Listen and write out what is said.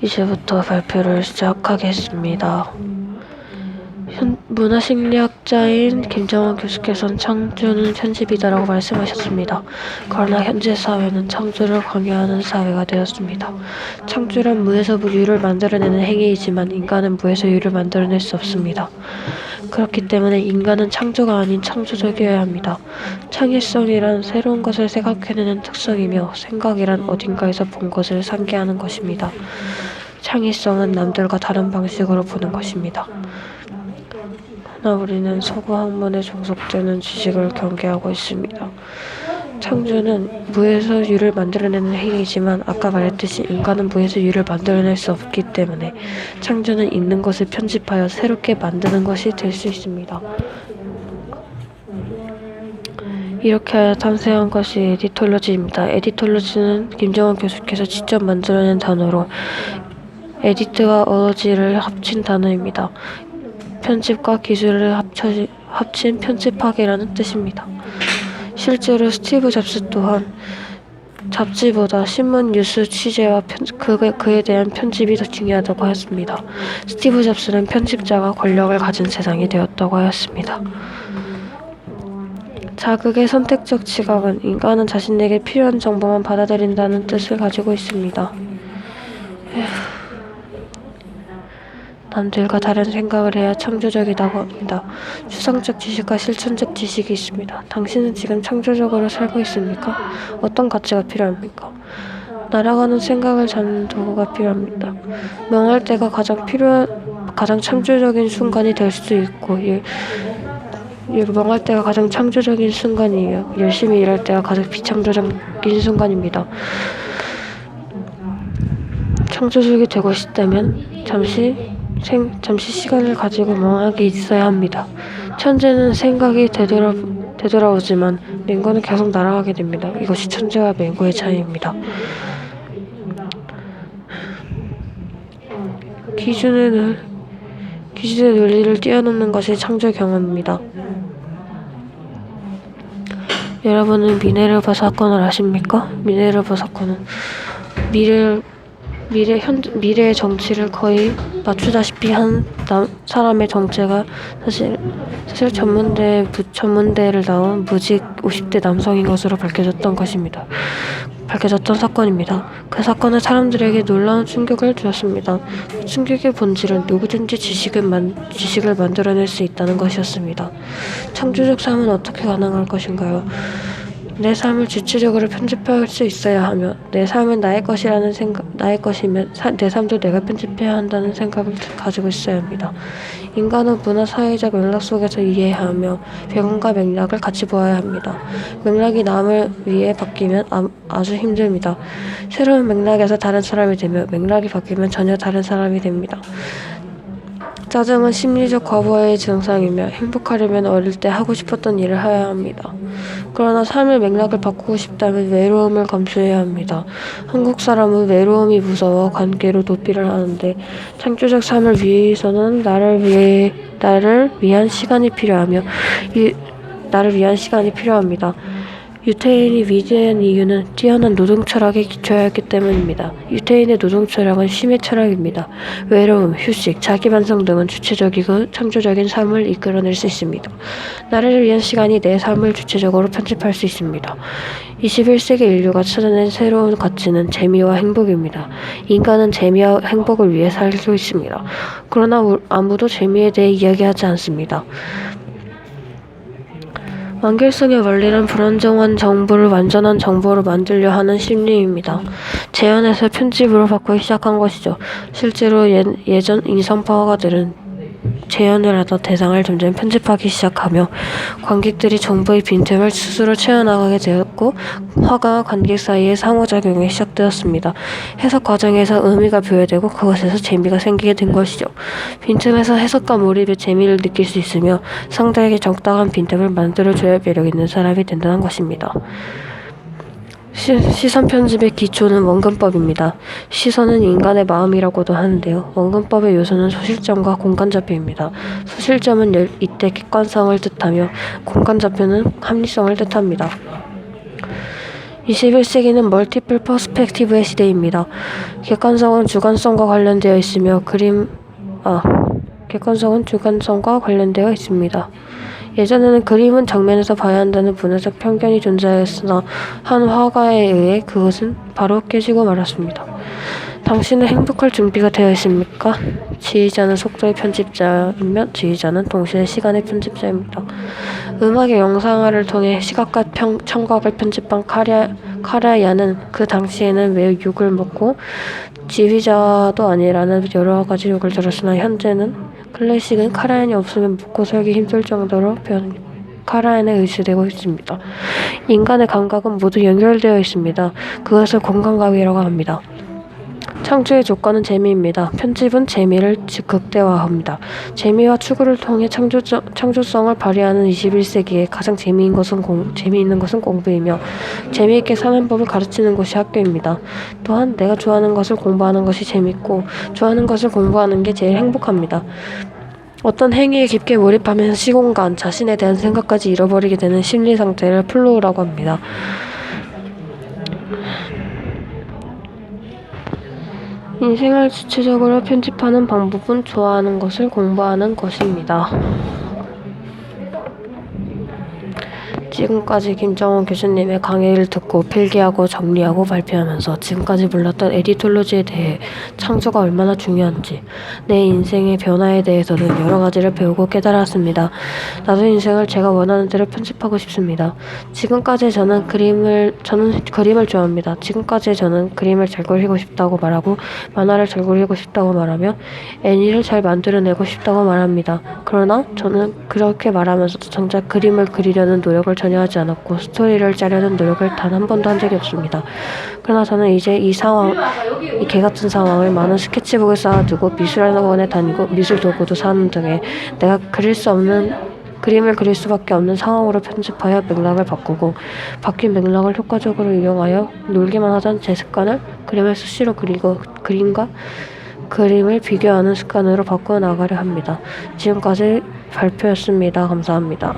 이제부터 발표를 시작하겠습니다. 문화심리학자인 김정원 교수께서는 창조는 편집이다라고 말씀하셨습니다. 그러나 현재 사회는 창조를 강요하는 사회가 되었습니다. 창조란 무에서 유를 만들어내는 행위이지만 인간은 무에서 유를 만들어낼 수 없습니다. 그렇기 때문에 인간은 창조가 아닌 창조적이어야 합니다. 창의성이란 새로운 것을 생각해내는 특성이며 생각이란 어딘가에서 본 것을 상기하는 것입니다. 창의성은 남들과 다른 방식으로 보는 것입니다. 그러나 우리는 서구 학문에 종속되는 지식을 경계하고 있습니다. 창조는 무에서 유를 만들어내는 행위이지만 아까 말했듯이 인간은 무에서 유를 만들어낼 수 없기 때문에 창조는 있는 것을 편집하여 새롭게 만드는 것이 될 수 있습니다. 이렇게 하여 탄생한 것이 에디톨로지입니다. 에디톨로지는 김정원 교수께서 직접 만들어낸 단어로 에디트와 어로지를 합친 단어입니다. 편집과 기술을 합친 편집학이라는 뜻입니다. 실제로 스티브 잡스 또한 잡지보다 신문 뉴스 취재와 그에 대한 편집이 더 중요하다고 하였습니다. 스티브 잡스는 편집자가 권력을 가진 세상이 되었다고 하였습니다. 자극의 선택적 지각은 인간은 자신에게 필요한 정보만 받아들인다는 뜻을 가지고 있습니다. 남들과 다른 생각을 해야 창조적이라고 합니다. 추상적 지식과 실천적 지식이 있습니다. 당신은 지금 창조적으로 살고 있습니까? 어떤 가치가 필요합니까? 날아가는 생각을 잡는 도구가 필요합니다. 명할 때가 가장 창조적인 순간이 될 수도 있고 명할 때가 가장 창조적인 순간이에요. 열심히 일할 때가 가장 비창조적인 순간입니다. 창조적이 되고 싶다면 잠시 시간을 가지고 멍하게 있어야 합니다. 천재는 생각이 되돌아오지만 맹구는 계속 날아가게 됩니다. 이것이 천재와 맹구의 차이입니다. 기준의 논리를 뛰어넘는 것이 창조 경험입니다. 여러분은 미네르바 사건을 아십니까? 미네르바 사건은 미래의 정치를 거의 맞추다시피 한 사람의 정체가 사실 전문대를 나온 무직 50대 남성인 것으로 밝혀졌던 사건입니다. 그 사건은 사람들에게 놀라운 충격을 주었습니다. 충격의 본질은 누구든지 지식을 만들어낼 수 있다는 것이었습니다. 창조적 삶은 어떻게 가능할 것인가요? 내 삶을 주체적으로 편집할 수 있어야 하며 내 삶은 나의 것이면 내 삶도 내가 편집해야 한다는 생각을 가지고 있어야 합니다. 인간은 문화 사회적 맥락 속에서 이해하며 배경과 맥락을 같이 보아야 합니다. 맥락이 남을 위해 바뀌면 아주 힘듭니다. 새로운 맥락에서 다른 사람이 되며 맥락이 바뀌면 전혀 다른 사람이 됩니다. 짜증은 심리적 과부하의 증상이며 행복하려면 어릴 때 하고 싶었던 일을 해야 합니다. 그러나 삶의 맥락을 바꾸고 싶다면 외로움을 감수해야 합니다. 한국 사람은 외로움이 무서워 관계로 도피를 하는데 창조적 삶을 위해서는 나를 위한 시간이 필요합니다. 유태인이 위대한 이유는 뛰어난 노동 철학에 기초하였기 때문입니다. 유태인의 노동 철학은 쉼의 철학입니다. 외로움, 휴식, 자기 반성 등은 주체적이고 창조적인 삶을 이끌어낼 수 있습니다. 나를 위한 시간이 내 삶을 주체적으로 편집할 수 있습니다. 21세기 인류가 찾아낸 새로운 가치는 재미와 행복입니다. 인간은 재미와 행복을 위해 살고 있습니다. 그러나 아무도 재미에 대해 이야기하지 않습니다. 완결성의 원리는 불완전한 정보를 완전한 정보로 만들려 하는 심리입니다. 재현에서 편집으로 바꾸기 시작한 것이죠. 실제로 예전 인성파화가들은 재현을 하다 대상을 점점 편집하기 시작하며 관객들이 정보의 빈틈을 스스로 채워나가게 되었고 화가와 관객 사이의 상호작용이 시작되었습니다. 해석 과정에서 의미가 부여되고 그것에서 재미가 생기게 된 것이죠. 빈틈에서 해석과 몰입의 재미를 느낄 수 있으며 상대에게 적당한 빈틈을 만들어줘야 매력 있는 사람이 된다는 것입니다. 시선 편집의 기초는 원근법입니다. 시선은 인간의 마음이라고도 하는데요. 원근법의 요소는 소실점과 공간좌표입니다. 소실점은 이때 객관성을 뜻하며 공간좌표는 합리성을 뜻합니다. 21세기는 멀티플 퍼스펙티브의 시대입니다. 객관성은 주관성과 관련되어 있으며 객관성은 주관성과 관련되어 있습니다. 예전에는 그림은 정면에서 봐야 한다는 문화적 편견이 존재하였으나 한 화가에 의해 그것은 바로 깨지고 말았습니다. 당신은 행복할 준비가 되어 있습니까? 지휘자는 속도의 편집자이며 지휘자는 동시에 시간의 편집자입니다. 음악의 영상화를 통해 시각과 청각을 편집한 카라얀은 그 당시에는 매우 욕을 먹고 지휘자도 아니라는 여러 가지 욕을 들었으나 현재는 클래식은 카라얀이 없으면 먹고 살기 힘들 정도로 카라얀에 의지되고 있습니다. 인간의 감각은 모두 연결되어 있습니다. 그것을 공감각이라고 합니다. 창조의 조건은 재미입니다. 편집은 재미를 극대화합니다. 재미와 추구를 통해 창조성을 발휘하는 21세기에 가장 재미있는 것은 공부이며 재미있게 사는 법을 가르치는 곳이 학교입니다. 또한 내가 좋아하는 것을 공부하는 것이 재밌고 좋아하는 것을 공부하는 게 제일 행복합니다. 어떤 행위에 깊게 몰입하면서 시공간, 자신에 대한 생각까지 잃어버리게 되는 심리 상태를 플로우라고 합니다. 인생을 주체적으로 편집하는 방법은 좋아하는 것을 공부하는 것입니다. 지금까지 김정원 교수님의 강의를 듣고 필기하고 정리하고 발표하면서 지금까지 몰랐던 에디톨로지에 대해 창조가 얼마나 중요한지 내 인생의 변화에 대해서는 여러 가지를 배우고 깨달았습니다. 나도 인생을 제가 원하는 대로 편집하고 싶습니다. 지금까지 저는 그림을 좋아합니다. 지금까지 저는 그림을 잘 그리고 싶다고 말하고 만화를 잘 그리고 싶다고 말하며 애니를 잘 만들어내고 싶다고 말합니다. 그러나 저는 그렇게 말하면서도 정작 그림을 그리려는 노력을 전혀 하지 않았고 스토리를 짜려는 노력을 단 한 번도 한 적이 없습니다. 그러나 저는 이제 이 개같은 상황을 많은 스케치북을 쌓아두고 미술학원에 다니고 미술 도구도 사는 등의 내가 그림을 그릴 수밖에 없는 상황으로 편집하여 맥락을 바꾸고 바뀐 맥락을 효과적으로 이용하여 놀기만 하던 제 습관을 그림을 수시로 그리고 그림과 그림을 비교하는 습관으로 바꾸어 나가려 합니다. 지금까지 발표였습니다. 감사합니다.